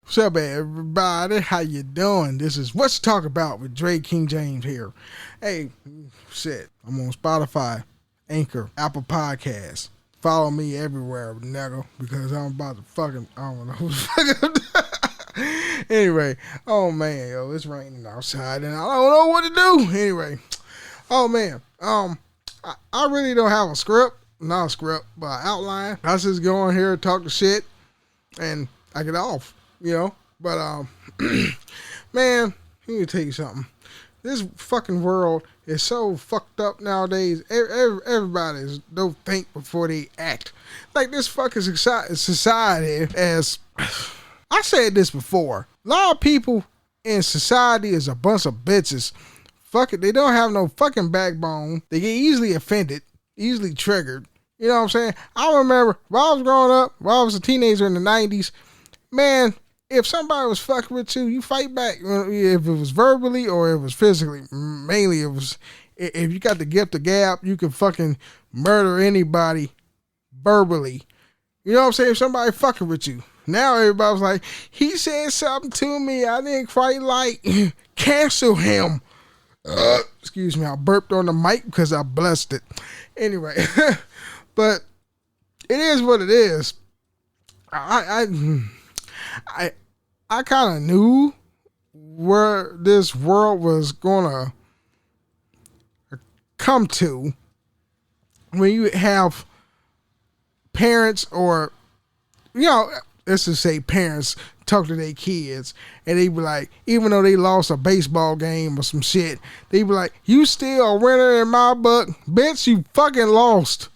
What's up, everybody? How you doing? This is What's Talk About with Dray Jaymes here. Hey, shit, I'm on Spotify, Anchor, Apple Podcasts. Follow me everywhere, nigga, because I'm about to fucking, I don't know who's fucking. Anyway, oh man, yo, it's raining outside and I don't know what to do. Anyway, oh man, I really don't have a script, not a script, but an outline. I just go on here, talk the shit, and I get off. You know, but man, let me tell you something. This fucking world is so fucked up nowadays. Everybody don't think before they act. Like this fucking society, as I said this before, a lot of people in society is a bunch of bitches. Fuck it, they don't have no fucking backbone. They get easily offended, easily triggered. You know what I'm saying? I remember while I was growing up, while I was a teenager in the 90s, man, if somebody was fucking with you, you fight back. If it was verbally or it was physically. Mainly it was, if you got the gift of gab, you can fucking murder anybody verbally. You know what I'm saying? If somebody fucking with you. Now everybody's like, he said something to me I didn't quite like. Cancel him. Excuse me, I burped on the mic because I blessed it. Anyway, but it is what it is. I kind of knew where this world was gonna come to when you have parents, or, you know, let's just say parents talk to their kids and they be like, even though they lost a baseball game or some shit, they be like, you still a winner in my book. Bitch, you fucking lost.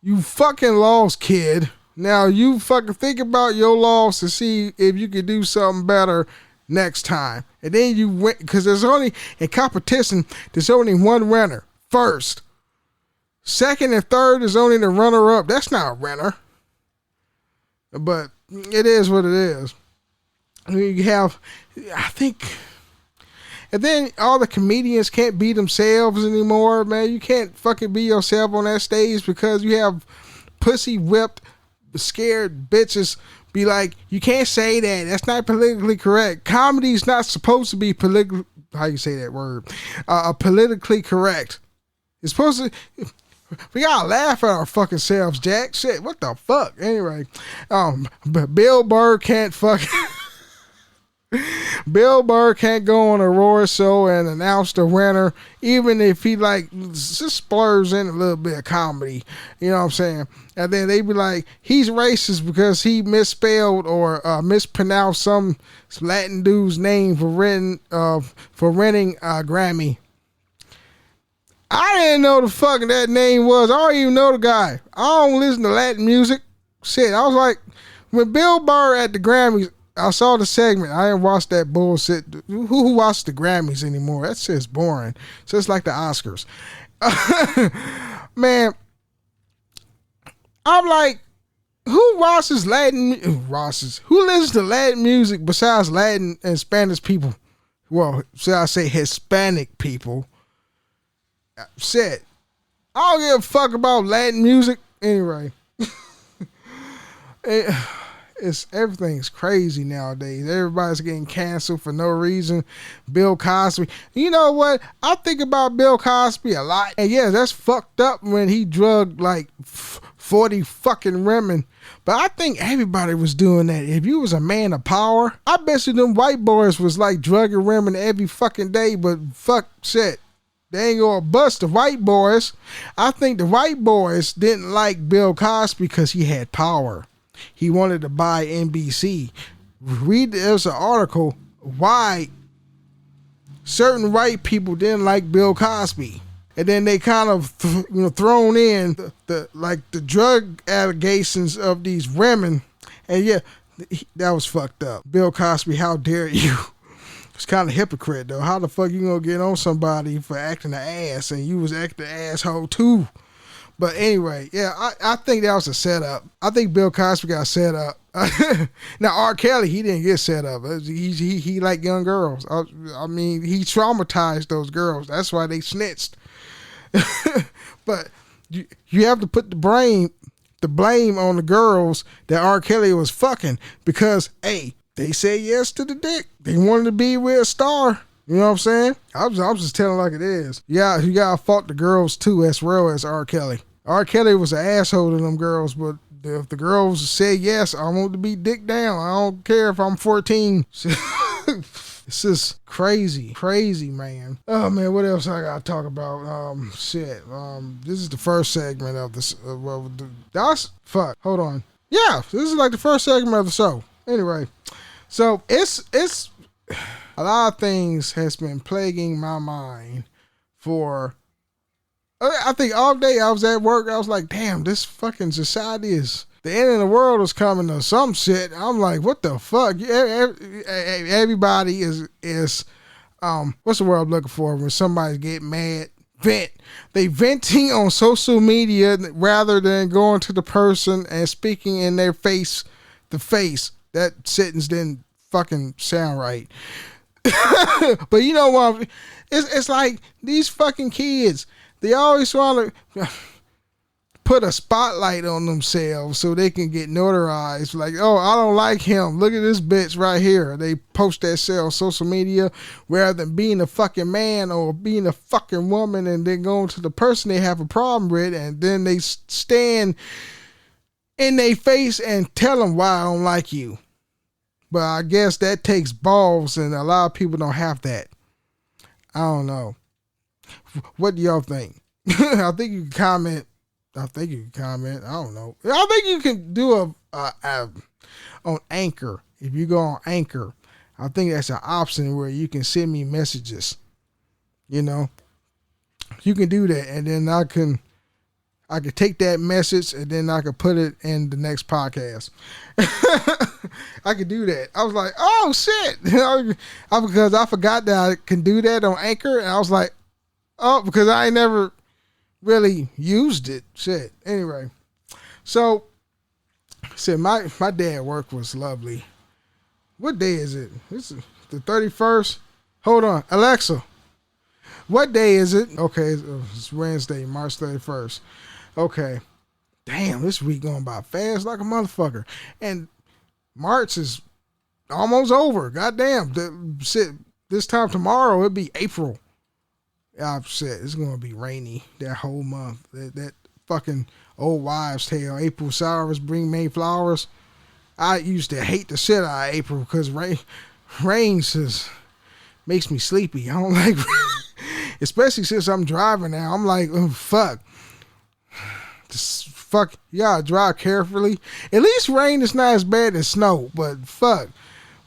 You fucking lost, kid. Now you fucking think about your loss and see if you can do something better next time. And then you win, because there's only, in competition, there's only one winner. First. Second and third is only the runner-up. That's not a winner. But it is what it is. You have, I think, and then all the comedians can't be themselves anymore, man. You can't fucking be yourself on that stage because you have pussy whipped scared bitches be like, you can't say that. That's not politically correct. Comedy's not supposed to be politically, how you say that word? Politically correct. It's supposed to, we gotta laugh at our fucking selves, Jack. Shit, what the fuck? Anyway, but Bill Burr can't fucking Bill Burr can't go on a Roar show and announce the winner, even if he like just splurs in a little bit of comedy. You know what I'm saying? And then they be like, he's racist because he misspelled or mispronounced some Latin dude's name for renting a Grammy. I didn't know the fuck that name was. I don't even know the guy. I don't listen to Latin music. Shit, I was like, when Bill Burr at the Grammys, I saw the segment. I didn't watch that bullshit. Who watched the Grammys anymore? That's just boring. So it's like the Oscars. Man, I'm like, who watches Latin? Who listens to Latin music besides Latin and Spanish people? Well, should I say Hispanic people? Shit, I don't give a fuck about Latin music. Anyway, everything's crazy nowadays. Everybody's getting canceled for no reason. Bill Cosby. You know what? I think about Bill Cosby a lot. And yeah, that's fucked up when he drugged like 40 fucking women. But I think everybody was doing that. If you was a man of power, I bet you them white boys was like drugging women every fucking day. But fuck shit. They ain't gonna bust the white boys. I think the white boys didn't like Bill Cosby because he had power. He wanted to buy NBC. There's an article why certain white people didn't like Bill Cosby, and then they kind of thrown in the drug allegations of these women, and yeah, that was fucked up. Bill Cosby, how dare you? It's kind of hypocrite though. How the fuck you gonna get on somebody for acting an ass and you was acting an asshole too? But anyway, yeah, I think that was a setup. I think Bill Cosby got set up. Now R. Kelly, he didn't get set up. He liked young girls. I mean, he traumatized those girls. That's why they snitched. But you have to put the blame on the girls that R. Kelly was fucking because, hey, they said yes to the dick. They wanted to be with a star. You know what I'm saying? I was just telling like it is. Yeah, you gotta fault the girls too as well as R. Kelly. R. Kelly was an asshole to them girls, but if the girls said yes, I want to be dick down. I don't care if I'm 14. This is crazy, man. Oh man, what else I gotta talk about? This is the first segment of this. Hold on. Yeah, this is like the first segment of the show. Anyway, so it's a lot of things has been plaguing my mind for. I think all day I was at work. I was like, damn, this fucking society is. The end of the world is coming to some shit. I'm like, what the fuck? Everybody is what's the word I'm looking for when somebody get mad? Vent. They venting on social media rather than going to the person and speaking in their face to face. That sentence didn't fucking sound right. But you know what? It's like these fucking kids. They always want to put a spotlight on themselves so they can get notarized. Like, oh, I don't like him. Look at this bitch right here. They post that shit on social media rather than being a fucking man or being a fucking woman and then going to the person they have a problem with and then they stand in their face and tell them why I don't like you. But I guess that takes balls and a lot of people don't have that. I don't know. What do y'all think? I think you can comment. I don't know. I think you can do a on Anchor. If you go on Anchor, I think that's an option where you can send me messages. You know, you can do that, and then I could take that message and then I could put it in the next podcast. I could do that. I was like, oh shit, because I forgot that I can do that on Anchor, and I was like, oh, because I ain't never really used it. Shit. Anyway, so my day at work was lovely. What day is it? This is the 31st. Hold on, Alexa. What day is it? Okay, it's Wednesday, March 31st. Okay. Damn, this week going by fast like a motherfucker. And March is almost over. Goddamn. This time tomorrow it'll be April. I'm shit, it's gonna be rainy that whole month. That fucking old wives' tale. April showers bring May flowers. I used to hate the shit out of April because rain just makes me sleepy. I don't like rain. Especially since I'm driving now. I'm like, oh fuck. Just fuck, you gotta drive carefully. At least rain is not as bad as snow, but fuck.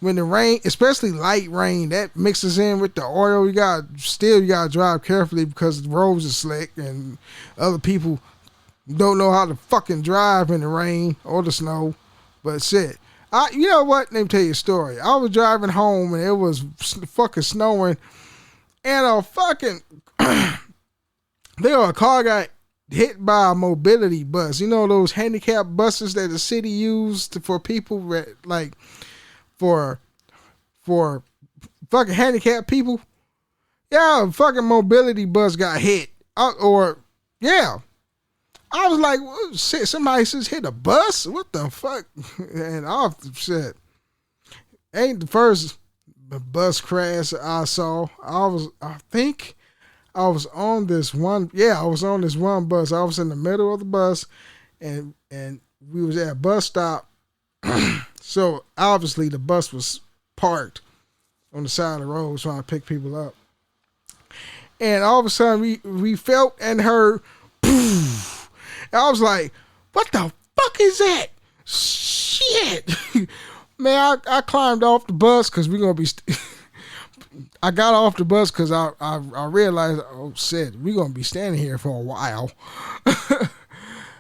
When the rain, especially light rain, that mixes in with the oil, you gotta drive carefully because the roads are slick and other people don't know how to fucking drive in the rain or the snow. But shit, you know what? Let me tell you a story. I was driving home and it was fucking snowing, and a car got hit by a mobility bus. You know those handicap buses that the city used for people like. For fucking handicapped people. Yeah, fucking mobility bus got hit. I was like, well, shit, somebody just hit a bus? What the fuck? And I said, ain't the first bus crash I saw. I think I was on this one. Yeah, I was on this one bus. I was in the middle of the bus and we was at a bus stop. So obviously the bus was parked on the side of the road trying to pick people up. And all of a sudden we felt and heard poof. And I was like, what the fuck is that? Shit. Man, I climbed off the bus because we're going to be... I got off the bus because I realized, oh shit, we're going to be standing here for a while.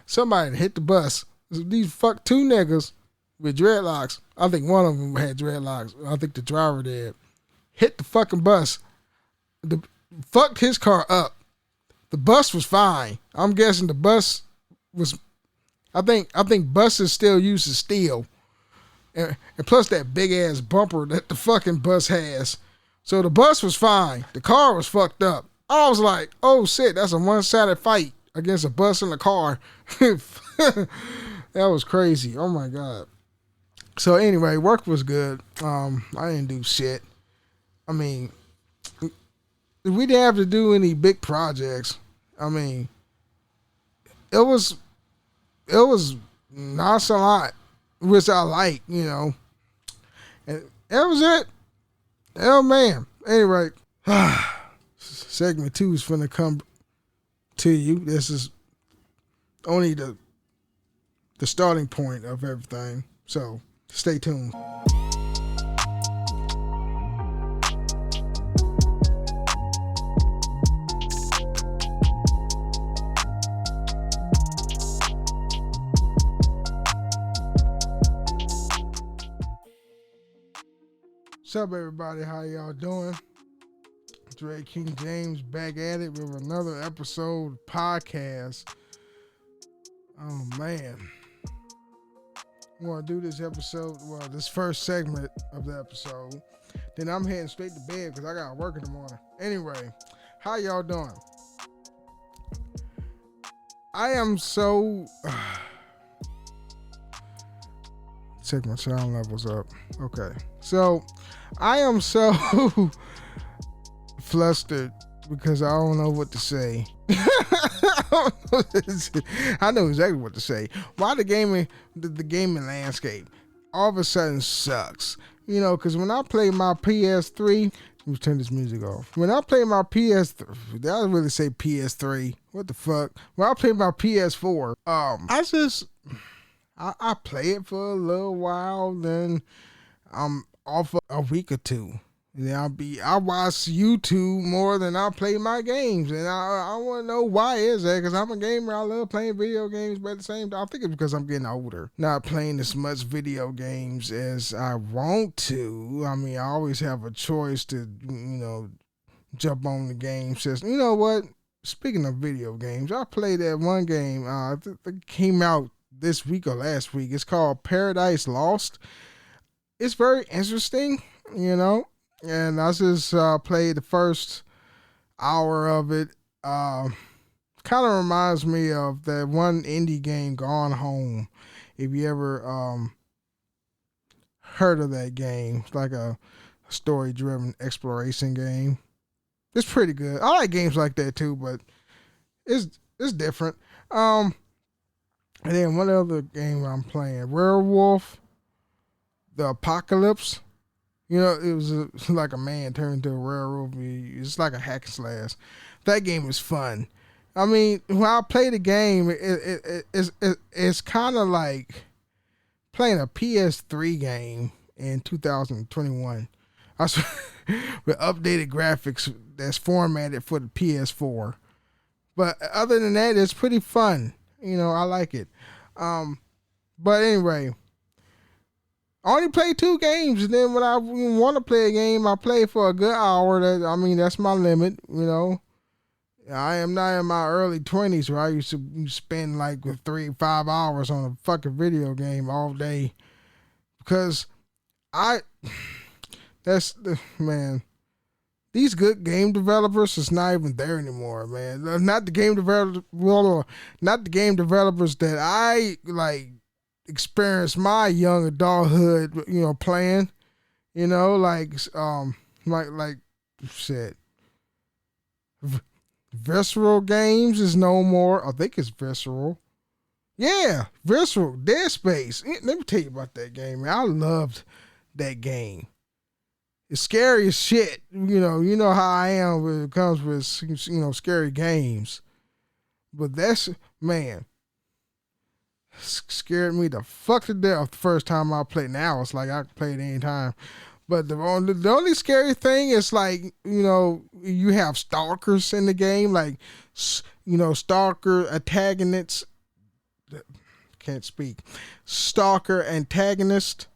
Somebody hit the bus. These two niggas with dreadlocks. I think one of them had dreadlocks. I think the driver did. Hit the fucking bus. Fucked his car up. The bus was fine. I'm guessing the bus was... I think buses still use steel. And plus that big ass bumper that the fucking bus has. So the bus was fine. The car was fucked up. I was like, oh shit, that's a one-sided fight against a bus and a car. That was crazy. Oh my God. So anyway, work was good. I didn't do shit. I mean, we didn't have to do any big projects. I mean, it was nonchalant, which I like, And that was it. Oh man. Anyway, segment 2 is finna come to you. This is only the starting point of everything. So stay tuned. What's up, everybody? How y'all doing? Dray Jaymes back at it with another episode podcast. Oh man, I'm gonna do this episode. Well, this first segment of the episode. Then I'm heading straight to bed because I gotta work in the morning. Anyway, how y'all doing? I am so. Check my sound levels up. Okay, so I am so flustered because I don't know what to say. I know exactly what to say. Why the gaming landscape all of a sudden sucks? Because when I play my PS3, let me turn this music off. When I play my PS3, did I really say PS3? What the fuck? When I play my PS4, I play it for a little while, then I'm off for a week or two. Then I watch YouTube more than I play my games, and I want to know why is that? Because I'm a gamer, I love playing video games, but at the same time, I think it's because I'm getting older, not playing as much video games as I want to. I mean, I always have a choice to, jump on the game system. You know what? Speaking of video games, I played that one game that came out this week or last week. It's called Paradise Lost. It's very interesting, and I just played the first hour of it. Kind of reminds me of that one indie game, Gone Home. If you ever heard of that game, it's like a story-driven exploration game. It's pretty good. I like games like that too, but it's different. And then one other game I'm playing, Werewolf the Apocalypse. It was like a man turned into a werewolf. It's like a hack and slash. That game is fun. I mean, when I play the game, it's kind of like playing a PS3 game in 2021. With updated graphics that's formatted for the PS4. But other than that, it's pretty fun. I like it. But anyway, I only play 2 games, and then when I want to play a game, I play for a good hour. That's my limit. I am not in my early 20s where I used to spend like 3-5 hours on a fucking video game all day, because these good game developers is not even there anymore, man. Not the game developers that I like experienced my young adulthood, playing. Like shit. Visceral Games is no more. I think it's Visceral. Yeah, Visceral, Dead Space. Let me tell you about that game, man. I loved that game. It's scary as shit. You know how I am when it comes with, scary games. But that's, man, scared me the fuck to death the first time I played. Now it's like I can play it anytime. But the only scary thing is like, you have stalkers in the game, like, stalker antagonists. Can't speak. Stalker antagonist.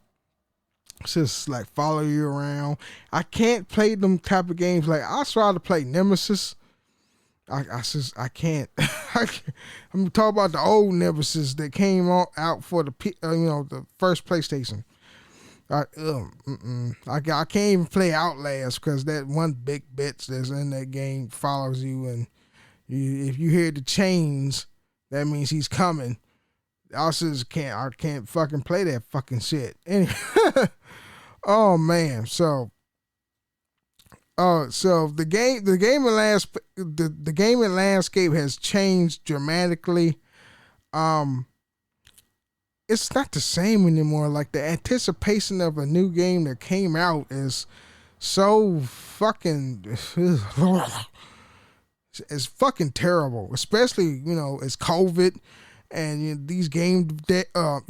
Just like follow you around. I can't play them type of games. Like I try to play Nemesis. I can't. I'm talking about the old Nemesis that came out for the the first PlayStation. I can't even play Outlast because that one big bitch that's in that game follows you, and if you hear the chains, that means he's coming. I can't fucking play that fucking shit. Anyway, oh man, so the gaming landscape has changed dramatically. Um, it's not the same anymore. Like the anticipation of a new game that came out is so fucking it's fucking terrible. Especially it's COVID and these game devs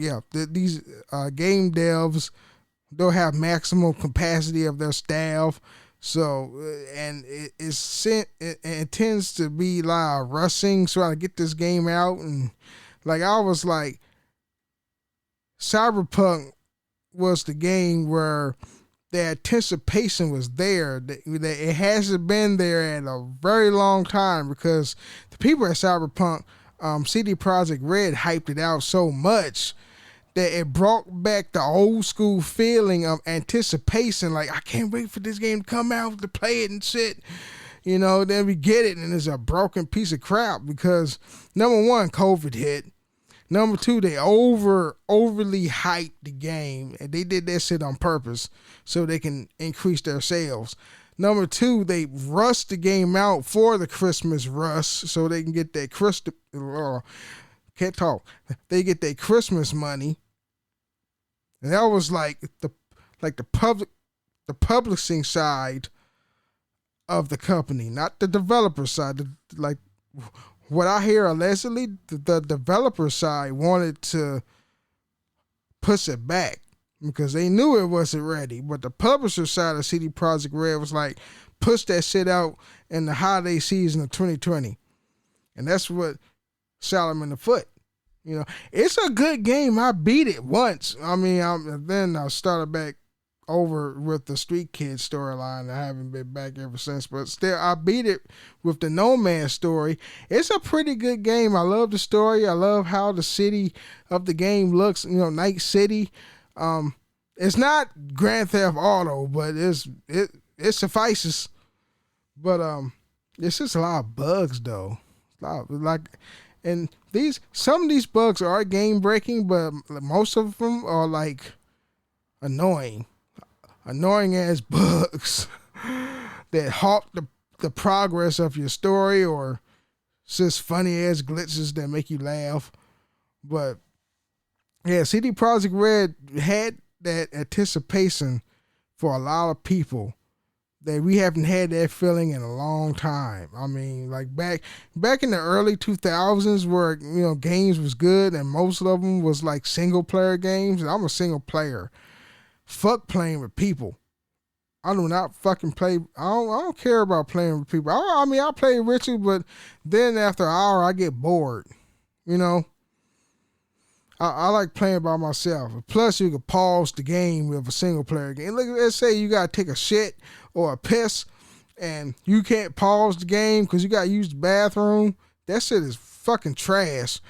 don't have maximum capacity of their staff. So and it tends to be like rushing trying to get this game out, and like I was like, Cyberpunk was the game where the anticipation was there. That it hasn't been there in a very long time because the people at Cyberpunk, CD Projekt Red hyped it out so much that it brought back the old school feeling of anticipation. Like, I can't wait for this game to come out to play it and shit. Then we get it and it's a broken piece of crap because number one, COVID hit. Number two, they overly hyped the game, and they did that shit on purpose so they can increase their sales. Number two, they rushed the game out for the Christmas rush so they can get that can't talk. They get their Christmas money, and that was like the publishing side of the company, not the developer side. Like what I hear allegedly, the developer side wanted to push it back because they knew it wasn't ready. But the publisher side of CD Projekt Red was like, push that shit out in the holiday season of 2020. And that's what shot him in the foot. It's a good game. I beat it once. I mean, then I started back over with the Street Kids storyline. I haven't been back ever since, but still, I beat it with the Nomad story. It's a pretty good game. I love the story. I love how the city of the game looks. Night City. It's not Grand Theft Auto, but it suffices. But it's just a lot of bugs though. And some of these bugs are game breaking, but most of them are like annoying ass bugs that halt the progress of your story, or just funny ass glitches that make you laugh. But yeah, CD Projekt Red had that anticipation for a lot of people that we haven't had that feeling in a long time. I mean, like back in the early 2000s where, games was good and most of them was like single player games. And I'm a single player. Fuck playing with people. I do not fucking play. I don't care about playing with people. I mean, I play with you, but then after an hour, I get bored. I like playing by myself. Plus, you can pause the game with a single player game. Let's say you got to take a shit or a piss and you can't pause the game because you got to use the bathroom. That shit is fucking trash.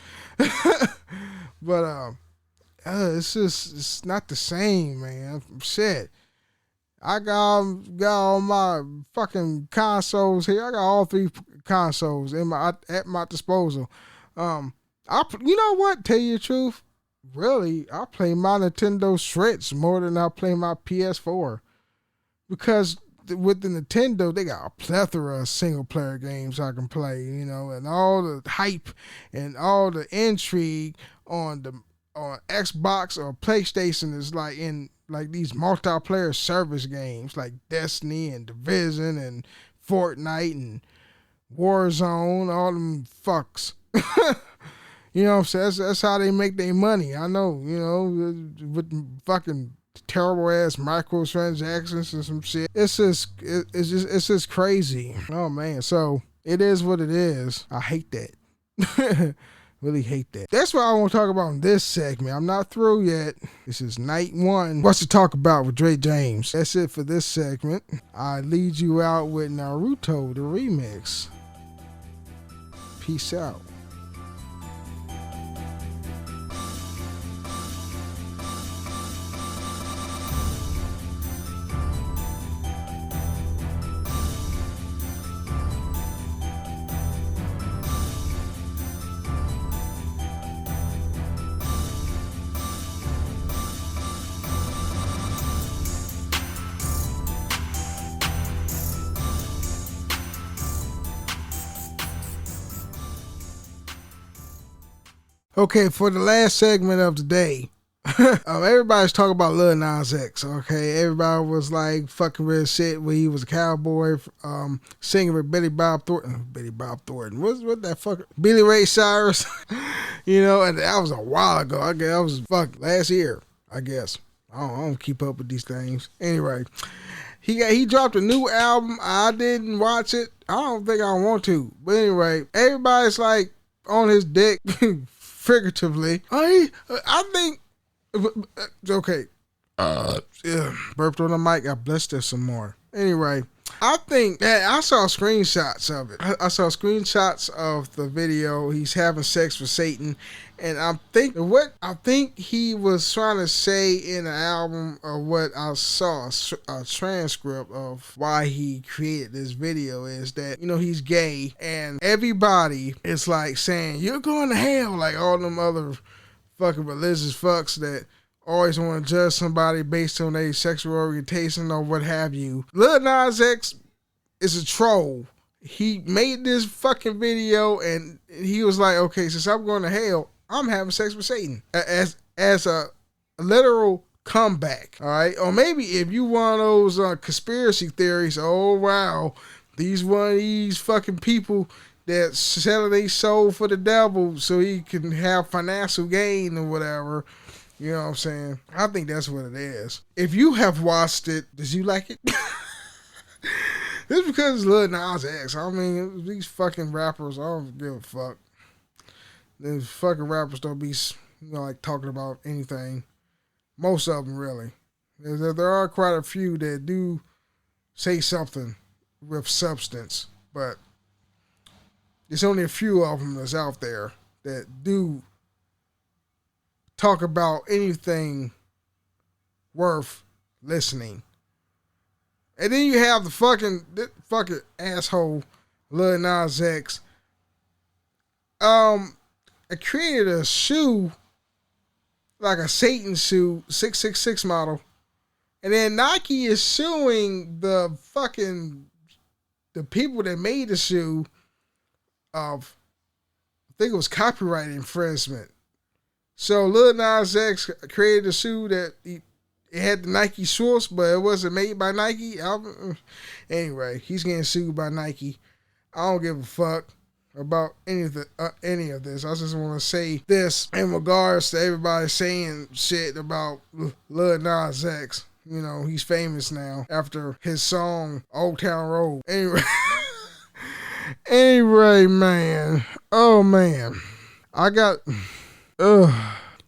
But it's not the same, man. Shit. I got all my fucking consoles here. I got all 3 consoles at my disposal. You know what? Tell you the truth, really, I play my Nintendo Switch more than I play my PS4 because with the Nintendo, they got a plethora of single player games I can play, and all the hype and all the intrigue on Xbox or PlayStation is like in like these multiplayer service games like Destiny and Division and Fortnite and Warzone, all them fucks. You know what I'm saying? That's how they make their money. I know, with fucking terrible ass microtransactions and some shit. It's just crazy. Oh man. So it is what it is. I hate that. Really hate that. That's what I want to talk about in this segment. I'm not through yet. This is night 1. What's to talk about with Dray Jaymes? That's it for this segment. I lead you out with Naruto, the remix. Peace out. Okay, for the last segment of the day, everybody's talking about Lil Nas X. Okay, everybody was like fucking real shit when he was a cowboy, singing with Bout Thornton. What that fucker? Billy Ray Cyrus. You know, and that was a while ago. I guess that was last year. I guess I don't keep up with these things. Anyway, he dropped a new album. I didn't watch it. I don't think I want to. But anyway, everybody's like on his dick, figuratively. I think. Okay. Yeah, burped on the mic. I blessed her some more. Anyway, I think that I saw screenshots of it. I saw screenshots of the video. He's having sex with Satan. And I think he was trying to say in the album, or what I saw, a transcript of why he created this video, is that, you know, he's gay. And everybody is like saying, you're going to hell. Like all them other fucking religious fucks that always want to judge somebody based on their sexual orientation or what have you. Lil Nas X is a troll. He made this fucking video and he was like, okay, since I'm going to hell, I'm having sex with Satan as a literal comeback. All right. Or maybe if you one of those conspiracy theories, oh wow, one of these fucking people that selling their soul for the devil so he can have financial gain or whatever. You know what I'm saying? I think that's what it is. If you have watched it, did you like it? It's because it's Lil Nas X. I mean, these fucking rappers, I don't give a fuck. These fucking rappers don't be, you know, like talking about anything. Most of them, really. There are quite a few that do say something with substance, but there's only a few of them that's out there that do talk about anything worth listening. And then you have the fucking asshole Lil Nas X. I created a shoe, like a Satan shoe, 666 model. And then Nike is suing the people that made the shoe of, I think it was copyright infringement. So Lil Nas X created a shoe that it had the Nike source, but it wasn't made by Nike. Anyway, he's getting sued by Nike. I don't give a fuck about any of this. I just want to say this in regards to everybody saying shit about Lil Nas X. You know, he's famous now after his song Old Town Road. Anyway, man. Oh man.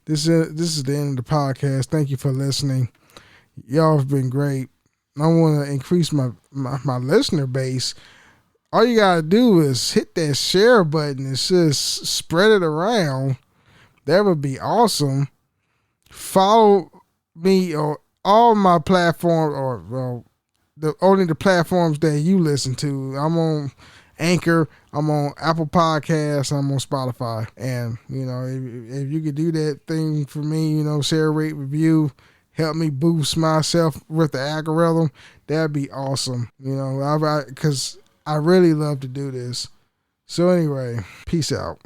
This is the end of the podcast. Thank you for listening. Y'all have been great. I want to increase my listener base. All you gotta do is hit that share button and just spread it around. That would be awesome. Follow me on all my platforms, or only the platforms that you listen to. I'm on Anchor, I'm on Apple Podcasts, I'm on Spotify. And, you know, if you could do that thing for me, you know, share, rate, review, help me boost myself with the algorithm, that'd be awesome. You know, because I really love to do this. So anyway, peace out.